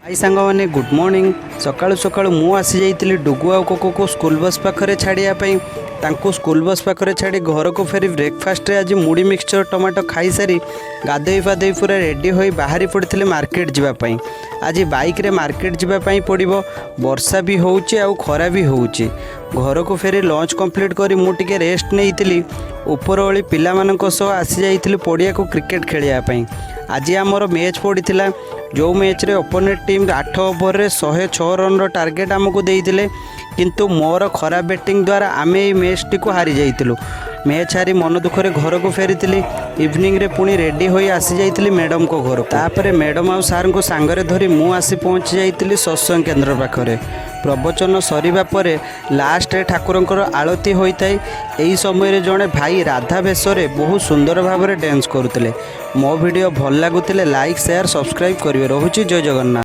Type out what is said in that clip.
High सांग मैंने good morning. सकाळु सकाळु मु आसी जाइतिली डुगु आ कोको को स्कूल बस पाखरे छाड़िया पई। तांको स्कूल बस पाखरे छाड़ी घर को फेरी ब्रेकफास्ट रे आज मुड़ी मिक्सचर टमाटो खाई सारी गाधोई पाधोई पूरा रेडी होई बाहरी पड़थिले मार्केट जीवा पई। आज बाइक रे मार्केट जीवा पई पड़िबो। वर्षा भी होउची आ खरा भी होउची। घर को फेरी लंच कंप्लीट करी मु टिके रेस्ट नेइतिली। ऊपर ओली पिला मानक सह आसी जाइतिली पड़िया को क्रिकेट खेलिया पई। आज आमर मैच पड़ीथिला जो मैच रे ओपोनेंट टीम 8 ओवर रे 106 रन रो टार्गेट आमको देइतिले, किंतु मोर खराब बैटिंग द्वारा आमे ए मैच टी को हारी जाइतिलु। मैच हारी मन दुखरे घर को फेरीतिली। इवनिंग रे पुणी रेडी होई आसी जाइतिली मैडम को घर। तापरे मैडम आ सार को सांगरे धरी मु आसी पहुंची जाइतिली सत्संग केन्द्र पाखरे। प्रवचन सरिबा परे लास्ट रे ठाकुरंकर आळती होइताई। एही समय रे जणे भाई राधा बेशरे बहुत सुंदर भाव रे डांस करुतिले। मो वीडियो भल लागुतिले लाइक शेयर सब्सक्राइब करिवे। रहुची जय जगन्नाथ।